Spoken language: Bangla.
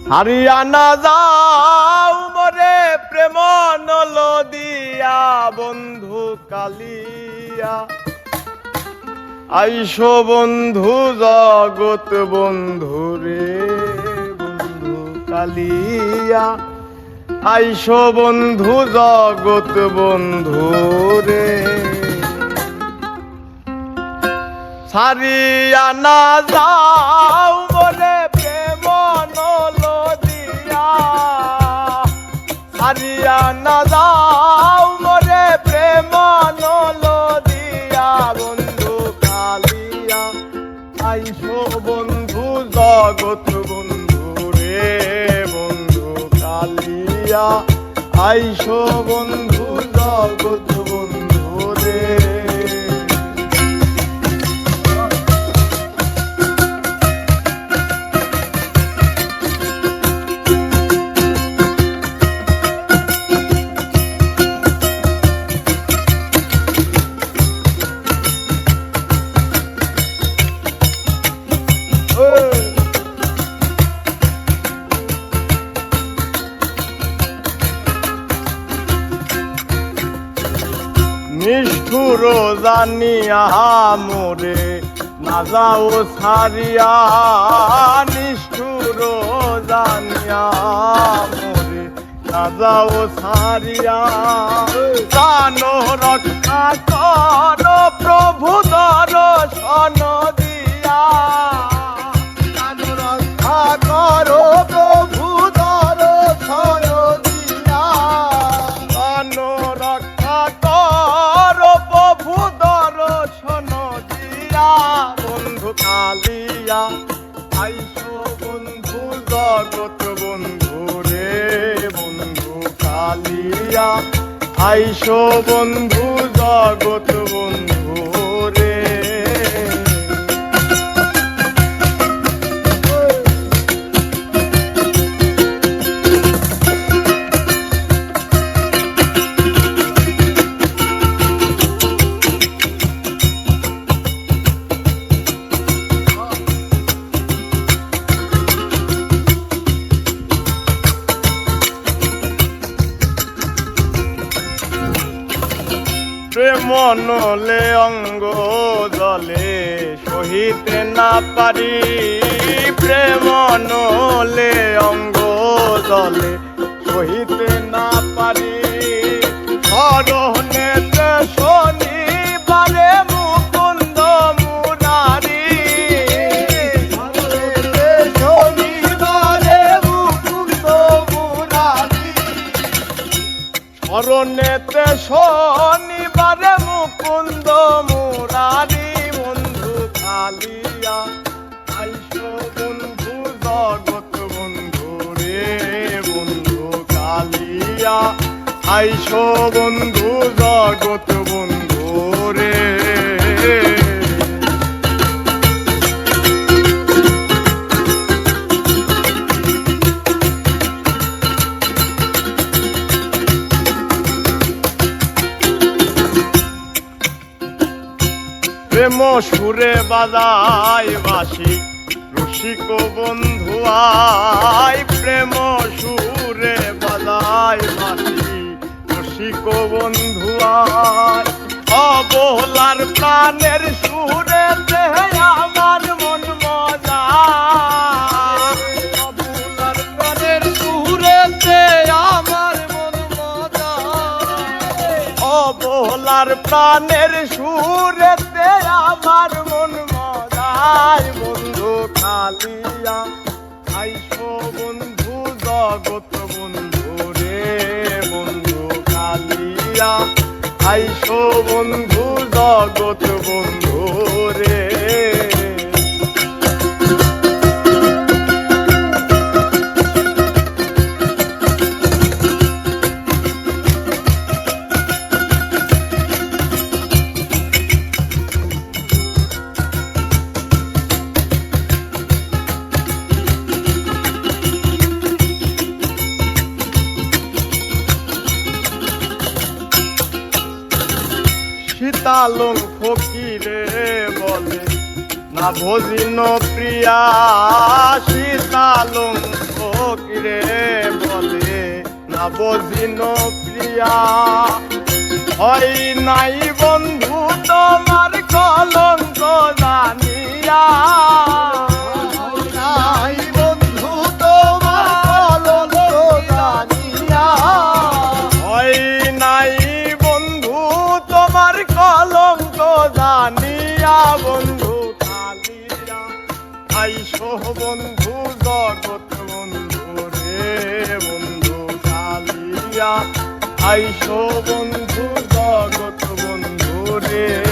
হারিয়ানা যাও মরে প্রেম নলদিয়া বন্ধু কালিয়া আইসো বন্ধু জগৎ বন্ধু রে বন্ধু কালিয়া আইসো বন্ধু জগৎ বন্ধু রে হারিয়ানা যাও মরে প্রেম নলদিয়া হারিয়ানা যাও মরে প্রেম নলদিয়া বন্ধু কালিয়া আইসো বন্ধু জগৎ বন্ধু রে বন্ধু কালিয়া আইসো বন্ধু জগৎ বন্ধু রে নিষ্ঠুর জানিয়া মোরে না যাও ছাড়িয়া নিষ্ঠুর জানিয়া মোরে না যাও ছাড়িয়া জানো রক্ষা কর প্রভু দর্শন দিয়া জানো রক্ষা কর প্রভু দর্শন দিয়া জানো রক্ষা কর প্রভু দর্শন দিয়া বন্ধু কালিয়া আইসো বন্ধু জগৎ বন্ধু রে বন্ধু কালিয়া আইসো বন্ধু জগৎ বন্ধু রে প্রেম নলে অঙ্গ জলে সহিতে না পারি প্রেম নলে অঙ্গ জলে সহিতে না পারি শরণেতে শনিবারে মুকুন্দ মুরারি শনিবারে মুকুন্দ মুরারি শরণেতে শনিবারে মুকুন্দ মুরারি বন্ধু কালিয়া আইসো বন্ধু জগৎ বন্ধু রে বন্ধু কালিয়া আইসো বন্ধু জগৎ বন্ধু রে প্রেম সুরে বাজাই বাসি রসিক বন্ধু আই প্রেম সুরে বাজাই বাসি রসিক বন্ধু আই অবলার প্রাণের সুরে দেহে আমার মন মজা অবলার প্রাণের সুরে দেহে আমার মন মজা অবলার প্রাণের সুরে আমার মন মজায় বন্ধু কালিয়া আইসো বন্ধু জগৎ বন্ধু রে বন্ধু কালিয়া আইসো বন্ধু জগৎ বন্ধু রে সীতালং ফকিরে বলে না ভজিন প্রিয়া সীতালং ফকিরে বলে না বজিন প্রিয়া হয় নাই বন্ধু তোমার কলঙ্ক জানিয়া নাই বন্ধু তোমার কলঙ্ক জানিয়া হয় নাই বন্ধু তোমার কলঙ্ক জানিয়া বন্ধু কালিয়া আইসো বন্ধু জগৎ বন্ধু রে বন্ধু কালিয়া আইসো বন্ধু জগৎ বন্ধু রে